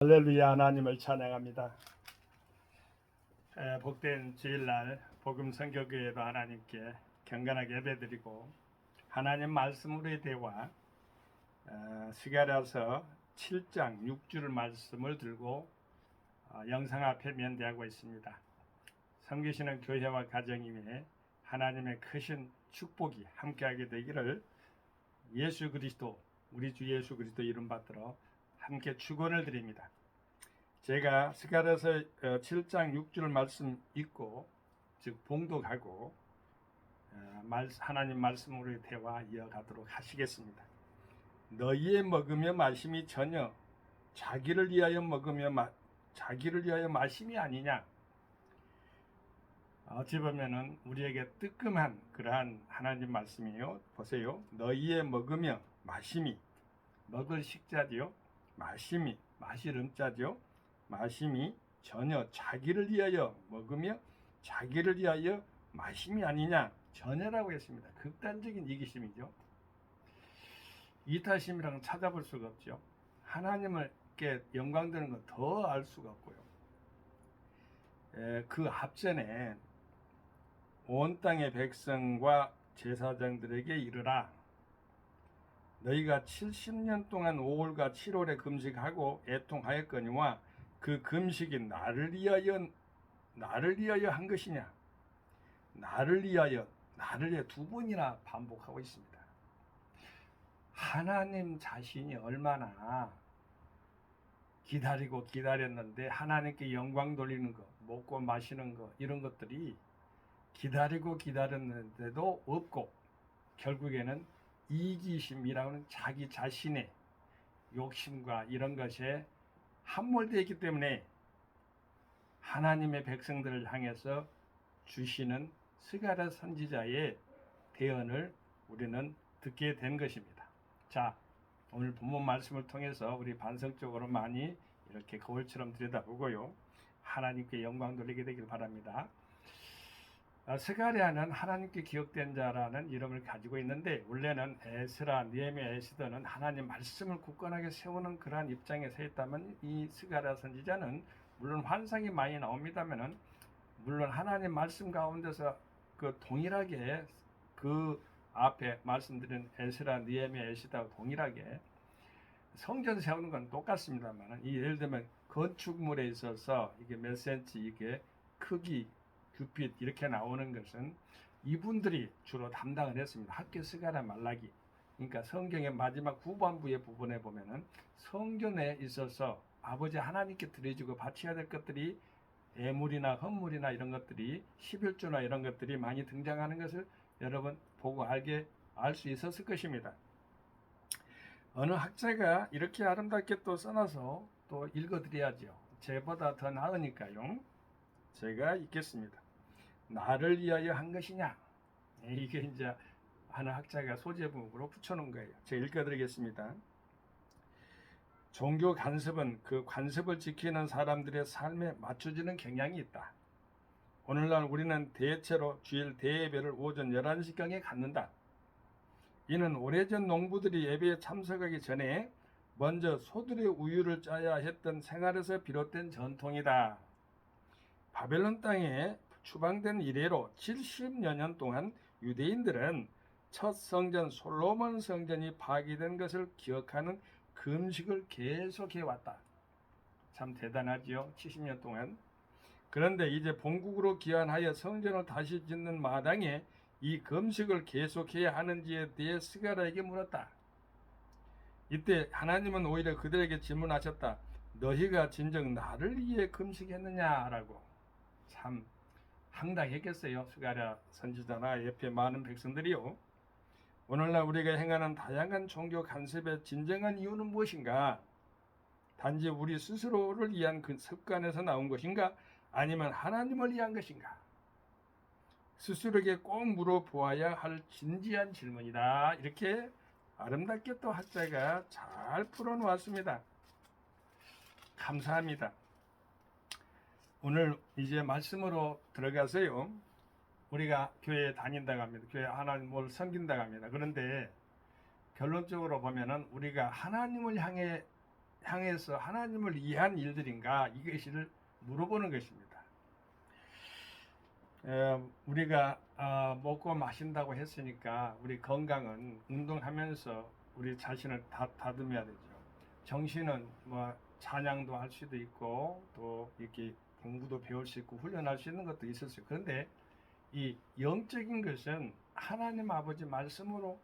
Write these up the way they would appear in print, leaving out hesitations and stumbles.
할렐루야. 하나님을 찬양합니다. 복된 주일날 복음 선교교회도 하나님께 경건하게 예배드리고 하나님 말씀으로의 대화 스가랴서 7장 6절 말씀을 들고 영상 앞에 면대하고 있습니다. 섬기시는 교회와 가정이 위해 하나님의 크신 축복이 함께하게 되기를 예수 그리스도 우리 주 예수 그리스도 이름 받들어 함께 축원을 드립니다. 제가 스가랴서 7장 6절 말씀 읽고 즉 봉독하고 하나님 말씀으로의 대화 이어가도록 하시겠습니다. 너희의 먹으며 마심이 전혀 자기를 위하여 먹으며 자기를 위하여 마심이 아니냐. 어찌 보면은 우리에게 뜨끔한 그러한 하나님 말씀이에요. 보세요. 너희의 먹으며 마심이 먹을 식자지요. 마심이 마실 음자지요. 마심이 전혀 자기를 위하여 먹으며 자기를 위하여 마심이 아니냐. 전혀라고 했습니다. 극단적인 이기심이죠. 이타심이라는 찾아볼 수가 없죠. 하나님께 영광되는 건 더 알 수가 없고요. 그 앞전에 온 땅의 백성과 제사장들에게 이르라. 너희가 70년 동안 5월과 7월에 금식하고 애통하였거니와 그 금식이 나를 위하여 한 것이냐. 나를 위하여 두 번이나 반복하고 있습니다. 하나님 자신이 얼마나 기다렸는데 하나님께 영광 돌리는 것, 먹고 마시는 것 이런 것들이 기다렸는데도 없고 결국에는 이기심이라는 자기 자신의 욕심과 이런 것에 함몰되어 있기 때문에 하나님의 백성들을 향해서 주시는 스가랴 선지자의 대언을 우리는 듣게 된 것입니다. 자, 오늘 본문 말씀을 통해서 우리 반성적으로 많이 이렇게 거울처럼 들여다보고요. 하나님께 영광 돌리게 되길 바랍니다. 스가랴는 하나님께 기억된 자라는 이름을 가지고 있는데 원래는 에스라, 느헤미야, 에스더는 하나님 말씀을 굳건하게 세우는 그러한 입장에 서 있다면 이 스가랴 선지자는 물론 환상이 많이 나옵니다만은 물론 하나님 말씀 가운데서 그 동일하게 그 앞에 말씀드린 에스라, 느헤미야, 에스더와 동일하게 성전 세우는 건 똑같습니다만 이 예를 들면 건축물에 있어서 이게 몇 센치 이게 크기 규핏 이렇게 나오는 것은 이분들이 주로 담당을 했습니다. 학교 스가랴 말라기. 그러니까 성경의 마지막 후반부의 부분에 보면은 성전에 있어서 아버지 하나님께 드려지고 바쳐야 될 것들이 애물이나 헌물이나 이런 것들이 11조나 이런 것들이 많이 등장하는 것을 여러분 보고 알 수 있었을 것입니다. 어느 학자가 이렇게 아름답게 또 써놔서 또 읽어드려야죠. 제보다 더 나으니까요. 제가 읽겠습니다. 나를 위하여 한 것이냐? 이게 이제 하는 학자가 소제목으로 붙여놓은 거예요. 제가 읽어드리겠습니다. 종교 간섭은 그 관습을 지키는 사람들의 삶에 맞춰지는 경향이 있다. 오늘날 우리는 대체로 주일 대예배를 오전 11시경에 갖는다. 이는 오래전 농부들이 예배에 참석하기 전에 먼저 소들의 우유를 짜야 했던 생활에서 비롯된 전통이다. 바벨론 땅에 추방된 이래로 70여 년 동안 유대인들은 첫 성전 솔로몬 성전이 파괴된 것을 기억하는 금식을 계속해 왔다. 참 대단하지요. 70년 동안. 그런데 이제 본국으로 귀환하여 성전을 다시 짓는 마당에 이 금식을 계속해야 하는지에 대해 스가랴에게 물었다. 이때 하나님은 오히려 그들에게 질문하셨다. 너희가 진정 나를 위해 금식했느냐라고. 참 황당했겠어요. 스가랴 선지자나 옆에 많은 백성들이요. 오늘날 우리가 행하는 다양한 종교 간섭의 진정한 이유는 무엇인가? 단지 우리 스스로를 위한 그 습관에서 나온 것인가? 아니면 하나님을 위한 것인가? 스스로에게 꼭 물어보아야 할 진지한 질문이다. 이렇게 아름답게 또 학자가 잘 풀어놓았습니다. 감사합니다. 오늘 이제 말씀으로 들어가서요. 우리가 교회에 다닌다고 합니다. 교회 하나님을 섬긴다고 합니다. 그런데 결론적으로 보면은 우리가 하나님을 향해 향해서 하나님을 이해한 일들인가 이것을 물어보는 것입니다. 우리가 먹고 마신다고 했으니까 우리 건강은 운동하면서 우리 자신을 다듬어야 되죠. 정신은 뭐 찬양도 할 수도 있고 또 이렇게 공부도 배울 수 있고 훈련할 수 있는 것도 있었어요. 그런데 이 영적인 것은 하나님 아버지 말씀으로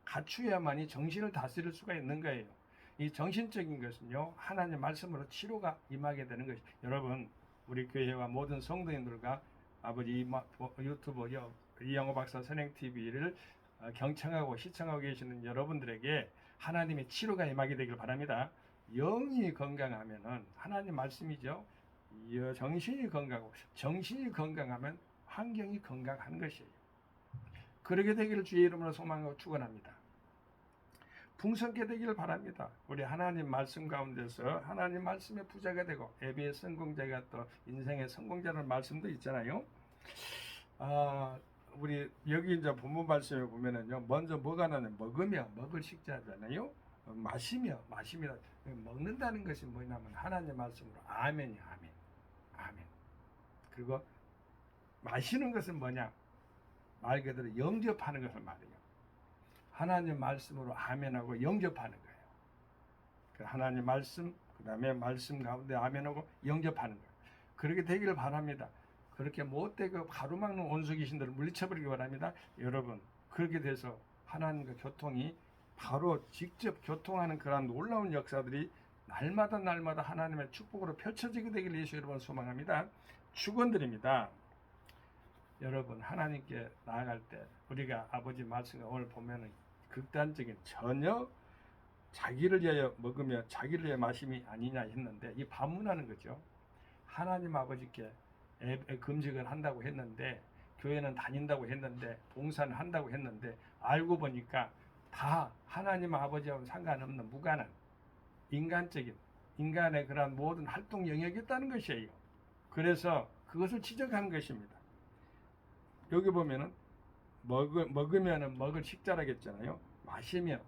갖추어야만이 정신을 다스릴 수가 있는 거예요. 이 정신적인 것은요, 하나님 말씀으로 치료가 임하게 되는 것이. 여러분, 우리 교회와 모든 성도님들과 아버지 유튜브 이영호 박사 선행 TV를 경청하고 시청하고 계시는 여러분들에게 하나님의 치료가 임하게 되길 바랍니다. 영이 건강하면은 하나님 말씀이죠. 정신이 건강하고 정신이 건강하면 환경이 건강한 것이에요. 그러게 되기를 주의 이름으로 소망하고 축원합니다. 풍성케 되기를 바랍니다. 우리 하나님 말씀 가운데서 하나님 말씀의 부자가 되고 예배의 성공자가 또 인생의 성공자라는 말씀도 있잖아요. 우리 여기 이제 본문 말씀에 보면은요, 먼저 뭐가 나냐, 먹으며 먹을 식자잖아요. 마시며 마시며 먹는다는 것이 뭐냐면 하나님 말씀으로 아멘이 아멘, 아멘. 그리고 마시는 것은 뭐냐, 말 그대로 영접하는 것을 말해요. 하나님 말씀으로 아멘하고 영접하는 거예요. 그 하나님 말씀, 그 다음에 말씀 가운데 아멘하고 영접하는 거예요. 그렇게 되기를 바랍니다. 그렇게 못되고 가로막는 원수 귀신들을 물리쳐버리기 바랍니다. 여러분, 그렇게 돼서 하나님과 교통이 바로 직접 교통하는 그런 놀라운 역사들이 날마다 하나님의 축복으로 펼쳐지게 되기를 예수 여러분 소망합니다. 축원드립니다. 여러분, 하나님께 나아갈 때 우리가 아버지 말씀을 오늘 보면은 극단적인 전혀 자기를 위하여 먹으며 자기를 위하여 마심이 아니냐 했는데, 이 반문하는 거죠. 하나님 아버지께 금식을 한다고 했는데, 교회는 다닌다고 했는데, 봉사는 한다고 했는데, 알고 보니까 다 하나님 아버지하고는 상관없는 무관한 인간적인 인간의 그러한 모든 활동 영역이 있다는 것이에요. 그래서 그것을 지적한 것입니다. 여기 보면은 먹으면은 먹을 식자라겠잖아요. 마시며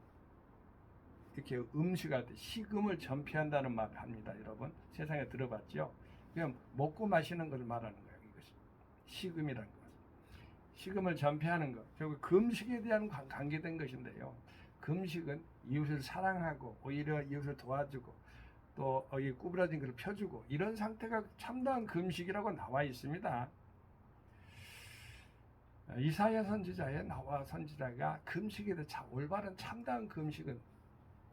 이렇게 음식할 때 식음을 전폐한다는 말을 합니다. 여러분, 세상에 들어봤죠? 그냥 먹고 마시는 것을 말하는 거예요. 이것이 식음이라는 것. 식음을 전폐하는 것. 결국 금식에 대한 관계된 것인데요. 금식은 이웃을 사랑하고 오히려 이웃을 도와주고 또 구부러진 것을 펴주고 이런 상태가 참다운 금식이라고 나와 있습니다. 이사야 선지자의 나와 선지자가 금식에 대해 올바른 참다운 금식은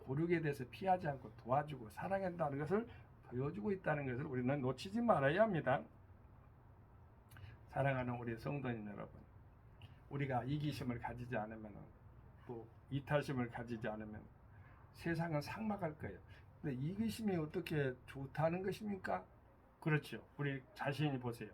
고륙에 대해서 피하지 않고 도와주고 사랑한다는 것을 보여주고 있다는 것을 우리는 놓치지 말아야 합니다. 사랑하는 우리 성도님 여러분, 우리가 이기심을 가지지 않으면, 또 이탈심을 가지지 않으면 세상은 삭막할 거예요. 근데 이기심이 어떻게 좋다는 것입니까? 그렇죠. 우리 자신이 보세요.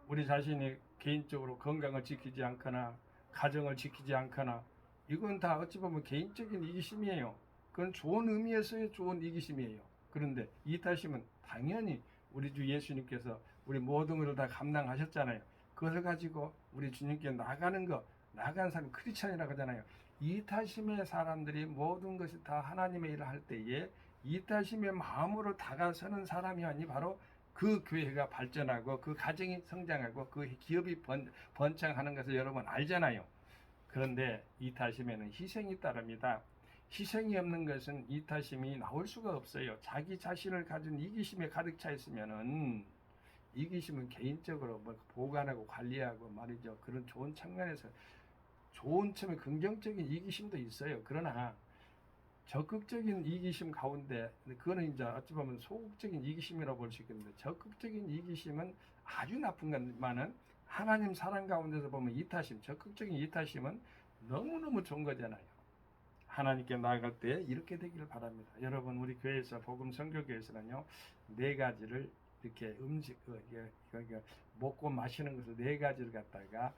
우리 자신이 개인적으로 건강을 지키지 않거나 가정을 지키지 않거나, 이건 다 어찌 보면 개인적인 이기심이에요. 그건 좋은 의미에서의 좋은 이기심이에요. 그런데 이탈심은 당연히 우리 주 예수님께서 우리 모든 것을 다 감당하셨잖아요. 그것을 가지고 우리 주님께 나가는 사람이 크리스찬이라고 하잖아요. 이타심의 사람들이 모든 것이 다 하나님의 일을 할 때에 이타심의 마음으로 다가서는 사람이 아니 바로 그 교회가 발전하고 그 가정이 성장하고 그 기업이 번창하는 것을 여러분 알잖아요. 그런데 이타심에는 희생이 따릅니다. 희생이 없는 것은 이타심이 나올 수가 없어요. 자기 자신을 가진 이기심에 가득 차 있으면은, 이기심은 개인적으로 뭐 보관하고 관리하고 말이죠. 그런 좋은 측면에서 좋은 측면 긍정적인 이기심도 있어요. 그러나 적극적인 이기심 가운데, 그거는 이제 어찌 보면 소극적인 이기심이라고 볼 수 있겠는데, 적극적인 이기심은 아주 나쁜 것만은 하나님 사랑 가운데서 보면 이타심, 적극적인 이타심은 너무너무 좋은 거잖아요. 하나님께 나아갈 때 이렇게 되기를 바랍니다. 여러분, 우리 교회에서 복음 선교교회에서는요, 4가지를 이렇게 먹고 마시는 것을 4가지를 갖다가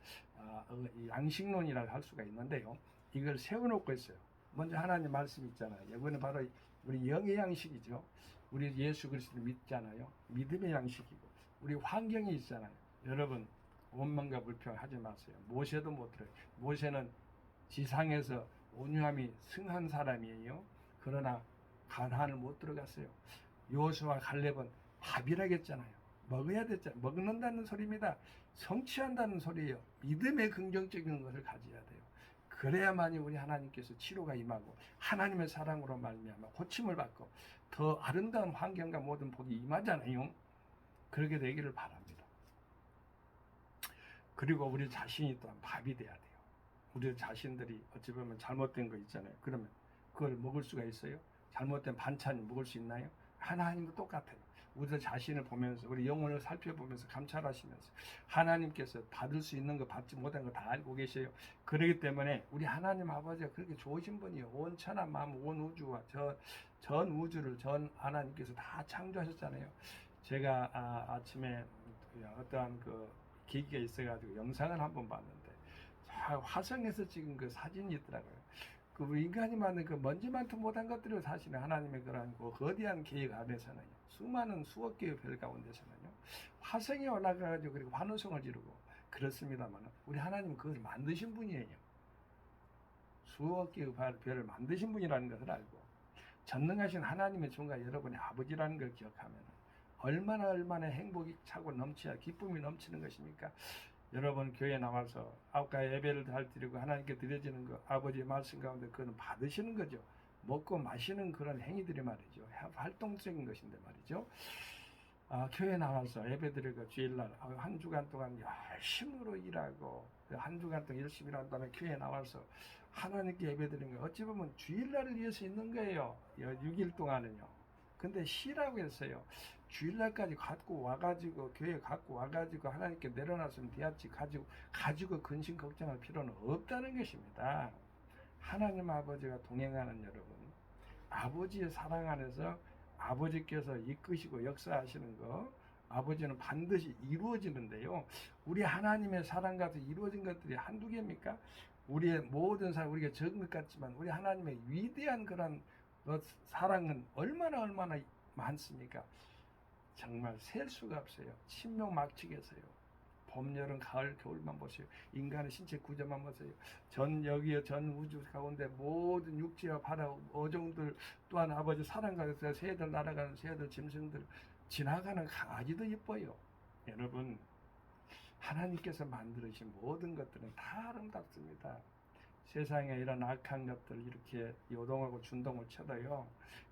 양식론이라고 할 수가 있는데요. 이걸 세워놓고 있어요. 먼저 하나님 말씀 있잖아요. 이거는 바로 우리 영의 양식이죠. 우리 예수 그리스도를 믿잖아요. 믿음의 양식이고, 우리 환경이 있잖아요. 여러분, 원망과 불평하지 마세요. 모세도 못 들어요. 모세는 지상에서 온유함이 승한 사람이에요. 그러나 가나안을 못 들어갔어요. 여호수아와 갈렙은 밥이라겠잖아요. 먹어야 됐잖아요. 먹는다는 소리입니다. 성취한다는 소리예요. 믿음의 긍정적인 것을 가져야 돼요. 그래야만이 우리 하나님께서 치료가 임하고 하나님의 사랑으로 말미암아 고침을 받고 더 아름다운 환경과 모든 복이 임하잖아요. 그렇게 되기를 바랍니다. 그리고 우리 자신이 또한 밥이 돼야 돼요. 우리 자신들이 어찌 보면 잘못된 거 있잖아요. 그러면 그걸 먹을 수가 있어요? 잘못된 반찬 먹을 수 있나요? 하나님도 똑같아요. 우리 자신을 보면서 우리 영혼을 살펴보면서 감찰하시면서 하나님께서 받을 수 있는 거 받지 못한 거 다 알고 계셔요. 그렇기 때문에 우리 하나님 아버지가 그렇게 좋으신 분이요. 온 천한 만물, 온 우주와 전 우주를 전 하나님께서 다 창조하셨잖아요. 제가 아침에 어떠한 그 계기가 있어가지고 영상을 한번 봤는데 화성에서 찍은 그 사진이 있더라고요. 그 우리 인간이 만든 그 먼지만큼 못한 것들을 사실은 하나님의 그런 그 거대한 계획 안에서는 수많은 수억 개의 별 가운데서는요 화성에 올라가가지고 그리고 환호성을 지르고 그렇습니다만 우리 하나님은 그것을 만드신 분이에요. 수억 개의 별을 만드신 분이라는 것을 알고 전능하신 하나님의 종과 여러분의 아버지라는 걸 기억하면 얼마나 행복이 차고 넘쳐야 기쁨이 넘치는 것입니까? 여러분 교회 나와서 아까 예배를 잘 드리고 하나님께 드려지는 거 아버지의 말씀 가운데 그거는 받으시는 거죠. 먹고 마시는 그런 행위들이 말이죠. 활동적인 것인데 말이죠. 교회 나와서 예배 드리고 주일날 한 주간 동안 열심으로 일하고 한 주간 동안 열심히 일한 다음에 교회 나와서 하나님께 예배 드리는 거 어찌 보면 주일날을 위해서 있는 거예요. 6일 동안은요. 근데 쉬라고 했어요. 주일날까지 갖고 와가지고 교회 갖고 와가지고 하나님께 내려놨으면 되었지 가지고 근심 걱정할 필요는 없다는 것입니다. 하나님 아버지가 동행하는 여러분, 아버지의 사랑 안에서 아버지께서 이끄시고 역사하시는 거 아버지는 반드시 이루어지는데요. 우리 하나님의 사랑 가서 이루어진 것들이 한두 개입니까? 우리의 모든 사랑 우리가 적은 것 같지만 우리 하나님의 위대한 그런 사랑은 얼마나 많습니까? 정말 셀 수가 없어요. 신명 막치겠어요. 봄, 여름, 가을, 겨울만 보세요. 인간의 신체 구조만 보세요. 전 우주 가운데 모든 육지와 바다, 어종들 또한 아버지 사랑 가운데 새들 날아가는 새들, 짐승들 지나가는 강아지도 예뻐요. 여러분 하나님께서 만드신 모든 것들은 다 아름답습니다. 세상에 이런 악한 것들 이렇게 요동하고 준동을 쳐도요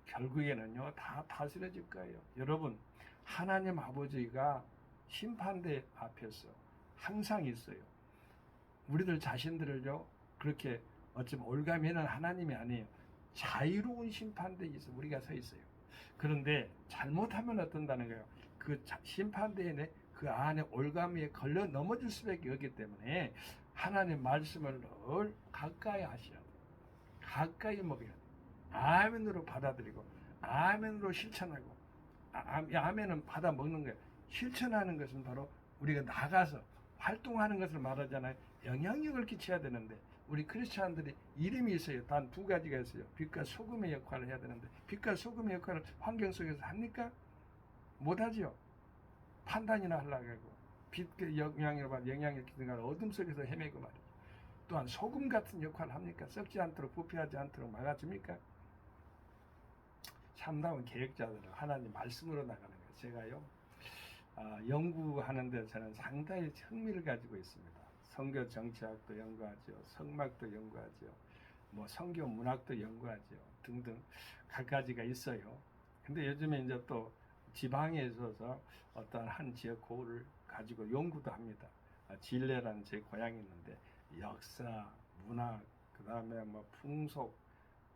결국에는요 다 다스려질 거예요. 여러분 하나님 아버지가 심판대 앞에서 항상 있어요. 우리들 자신들을요 그렇게 어쩌면 올가매는 하나님이 아니에요. 자유로운 심판대에 있어 우리가 서 있어요. 그런데 잘못하면 어떤다는 거예요. 그 심판대에 그 안에 올가미에 걸려 넘어질 수밖에 없기 때문에 하나님 말씀을 늘 가까이 하셔야 돼요. 가까이 먹여야 돼요. 아멘으로 받아들이고 아멘으로 실천하고 아멘은 받아 먹는 거예요. 실천하는 것은 바로 우리가 나가서 활동하는 것을 말하잖아요. 영향력을 끼쳐야 되는데 우리 크리스찬들이 이름이 있어요. 단 두 가지가 있어요. 빛과 소금의 역할을 해야 되는데 빛과 소금의 역할을 환경 속에서 합니까? 못하죠. 판단이나 하려고 하고 빛의 영향을 끼치는 어둠 속에서 헤매고 말이죠. 또한 소금 같은 역할을 합니까? 썩지 않도록 부패하지 않도록 막아줍니까? 참다운 계획자들은 하나님 말씀으로 나가는 거예요. 제가요 연구하는 데 저는 상당히 흥미를 가지고 있습니다. 성교 정치학도 연구하죠. 성막도 연구하죠. 뭐 성교 문학도 연구하죠. 등등 갖가지가 있어요. 근데 요즘에 이제 또 지방에 있어서 어떤 한 지역 고을을 가지고 연구도 합니다. 진례라는 제 고향이 있는데 역사, 문학, 그 다음에 뭐 풍속,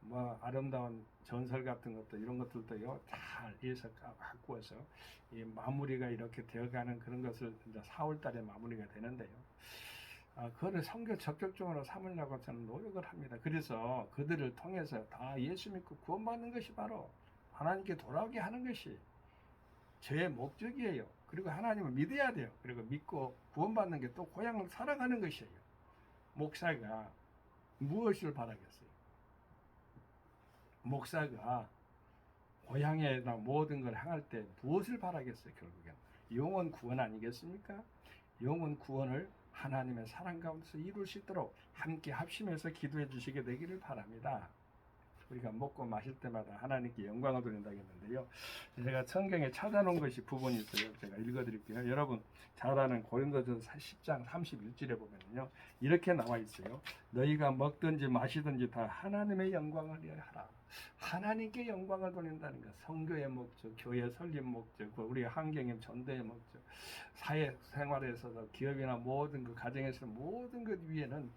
뭐 아름다운 전설 같은 것도 이런 것들도요 잘 해서 갖고 와서 이 마무리가 이렇게 되어가는 그런 것을 이제 4월달에 마무리가 되는데요. 그거를 성교 적극적으로 삼으려고 저는 노력을 합니다. 그래서 그들을 통해서 다 예수 믿고 구원받는 것이 바로 하나님께 돌아오게 하는 것이 제 목적이에요. 그리고 하나님을 믿어야 돼요. 그리고 믿고 구원받는 게 또 고향을 살아가는 것이에요. 목사가 무엇을 바라겠어요? 목사가 고향에나 모든 걸 향할 때 무엇을 바라겠어요? 결국엔 영혼 구원 아니겠습니까? 영혼 구원을 하나님의 사랑 가운데서 이룰 수 있도록 함께 합심해서 기도해 주시게 되기를 바랍니다. 우리가 먹고 마실 때마다 하나님께 영광을 돌린다고 했는데요. 제가 성경에 찾아놓은 것이 부분이 있어요. 제가 읽어드릴게요. 여러분 잘 아는 고린도전서 10장 31절에 보면요, 이렇게 나와 있어요. 너희가 먹든지 마시든지 다 하나님의 영광을 위하여 하라. 하나님께 영광을 돌린다는 것. 성교의 목적, 교회 설립 목적, 우리 환경의 전도의 목적, 사회 생활에서도 기업이나 모든 그 가정에서 모든 것 위에는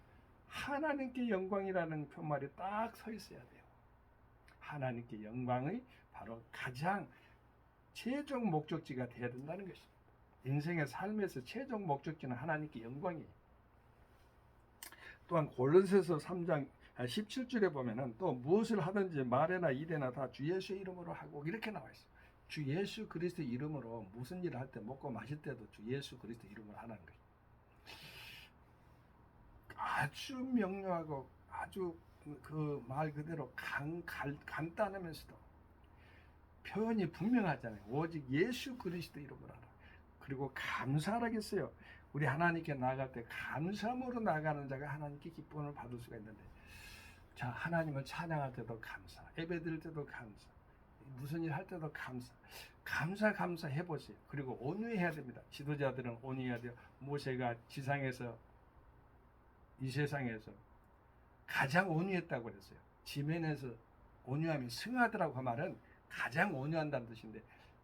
하나님께 영광이라는 표말이 딱 서 있어야 돼요. 하나님께 영광의 바로 가장 최종 목적지가 되어야 된다는 것입니다. 인생의 삶에서 최종 목적지는 하나님께 영광이에요. 또한 골로새서 3장 17절에 보면은 또 무엇을 하든지 말이나 일이나 다 주 예수의 이름으로 하고 이렇게 나와 있어요. 주 예수 그리스도의 이름으로 무슨 일을 할 때 먹고 마실 때도 주 예수 그리스도의 이름으로 하는 거예요. 아주 명료하고 아주 그 말 그대로 간단하면서도 표현이 분명하잖아요. 오직 예수 그리스도 이름으로 하라. 그리고 감사하겠어요. 우리 하나님께 나아갈 때 감사함으로 나아가는 자가 하나님께 기쁨을 받을 수가 있는데, 자, 하나님을 찬양할 때도 감사, 예배 드릴 때도 감사, 무슨 일 할 때도 감사 해보세요. 그리고 온유해야 됩니다. 지도자들은 온유해야 돼요. 모세가 지상에서 이 세상에서 가장 온유했다고 그랬어요. 지면에서 온유함이 승하더라고 그 말은 가장 온유한다는 뜻인데,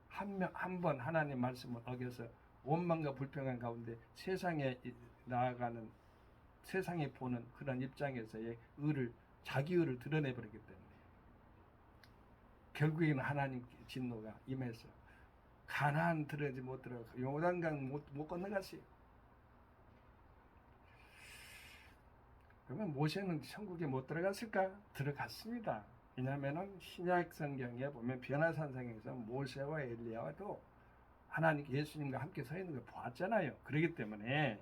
한 번 하나님 말씀을 어겨서 원망과 불평한 가운데 세상에 나아가는, 세상에 보는 그런 입장에서의 자기 의를 드러내버리기 때문에 결국에는 하나님 진노가 임해서 가나안 들어가지 못 들어가고 요단강 못 건너갔어요. 그러면 모세는 천국에 못 들어갔을까? 들어갔습니다. 왜냐하면 신약 성경에 보면 변화산상에서 모세와 엘리야와도 하나님 예수님과 함께 서 있는 걸 보았잖아요. 그렇기 때문에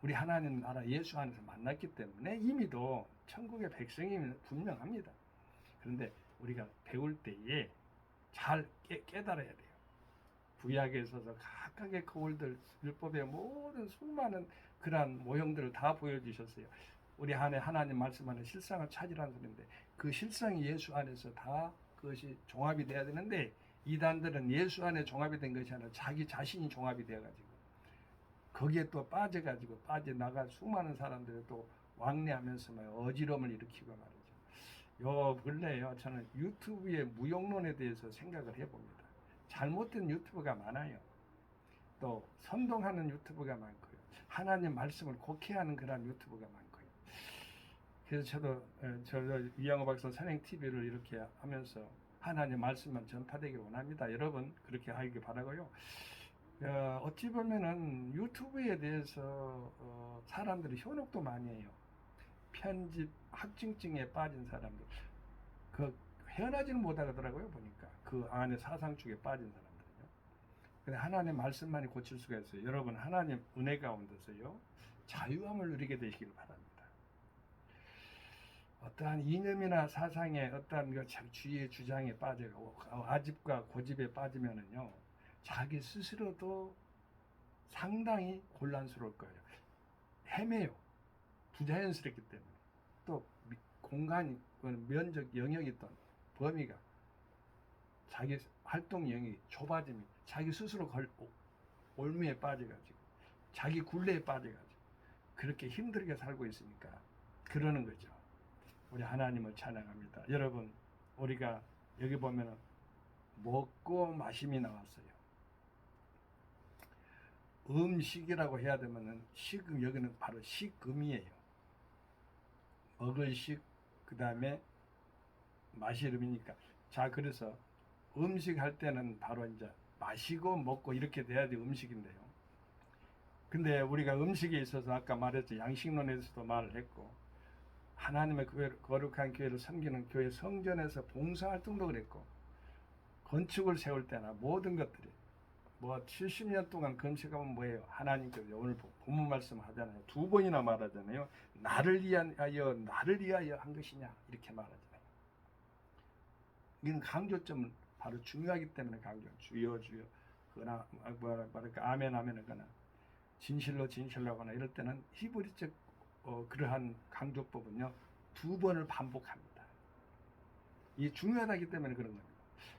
우리 하나님 나라 예수 안에서 만났기 때문에 이미도 천국의 백성임이 분명합니다. 그런데 우리가 배울 때에 잘 깨달아야 돼요. 구약에 있어서 각각의 거울들, 율법의 모든 수많은 그러한 모형들을 다 보여주셨어요. 우리 안에 하나님 말씀하는 실상을 찾으라는 소리인데, 그 실상이 예수 안에서 다 그것이 종합이 돼야 되는데, 이단들은 예수 안에 종합이 된 것이 아니라 자기 자신이 종합이 되어가지고 거기에 또 빠져가지고 빠져나간 수많은 사람들이 또 왕래하면서 어지러움을 일으키고 말이죠. 요 근래요, 저는 유튜브의 무용론에 대해서 생각을 해봅니다. 잘못된 유튜브가 많아요. 또 선동하는 유튜브가 많고요. 하나님 말씀을 곡해하는 그런 유튜브가 많고요. 그래서 저도 이양호 박사 선행 TV를 이렇게 하면서 하나님 말씀만 전파되길 원합니다. 여러분 그렇게 하길 바라고요. 어찌 보면은 유튜브에 대해서 사람들이 현혹도 많이 해요. 편집 확증증에 빠진 사람들, 그 헤어나지는 못하더라고요. 보니까 그 안에 사상축에 빠진 사람들요. 근데 하나님 말씀만이 고칠 수가 있어요. 여러분 하나님 은혜 가운데서요 자유함을 누리게 되시길 바랍니다. 어떠한 이념이나 사상에 어떠한 그 주의의 주장에 빠져가고 아집과 고집에 빠지면은요 자기 스스로도 상당히 곤란스러울 거예요. 헤매요. 부자연스럽기 때문에. 또 공간이, 면적, 영역이 있던 범위가, 자기 활동 영역이 좁아지면 자기 스스로 올무에 빠져가지고 자기 굴레에 빠져가지고 그렇게 힘들게 살고 있으니까 그러는 거죠. 우리 하나님을 찬양합니다. 여러분 우리가 여기 보면은 먹고 마심이 나왔어요. 음식이라고 해야 되면은 식음, 여기는 바로 식음이에요. 먹을 식, 그 다음에 마시름이니까. 자, 그래서 음식 할 때는 바로 이제 마시고 먹고 이렇게 돼야지 음식인데요. 근데 우리가 음식에 있어서 아까 말했죠. 양식론에서도 말을 했고, 하나님의 거룩한 교회를 섬기는 교회 성전에서 봉사활동도 그랬고, 건축을 세울 때나 모든 것들이 70년 동안 금식하면 뭐예요? 하나님께서 오늘 본문 말씀 하잖아요. 2번이나 말하잖아요. 나를 위하여 한 것이냐 이렇게 말하잖아요. 이건 강조점은 바로 중요하기 때문에 주여 그러나 뭐랄까 아멘 하거나 진실로 하거나 이럴 때는 히브리적 그러한 강조법은요 2번을 반복합니다. 이 중요하기 때문에 그런 겁니다.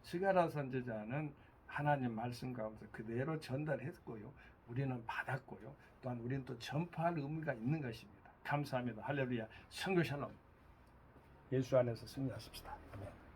스가랴 선지자는 하나님 말씀 가운데 그대로 전달했고요. 우리는 받았고요. 또한 우리는 또 전파할 의무가 있는 것입니다. 감사합니다. 할렐루야. 성교 샬롬. 예수 안에서 승리하십시다. 아멘.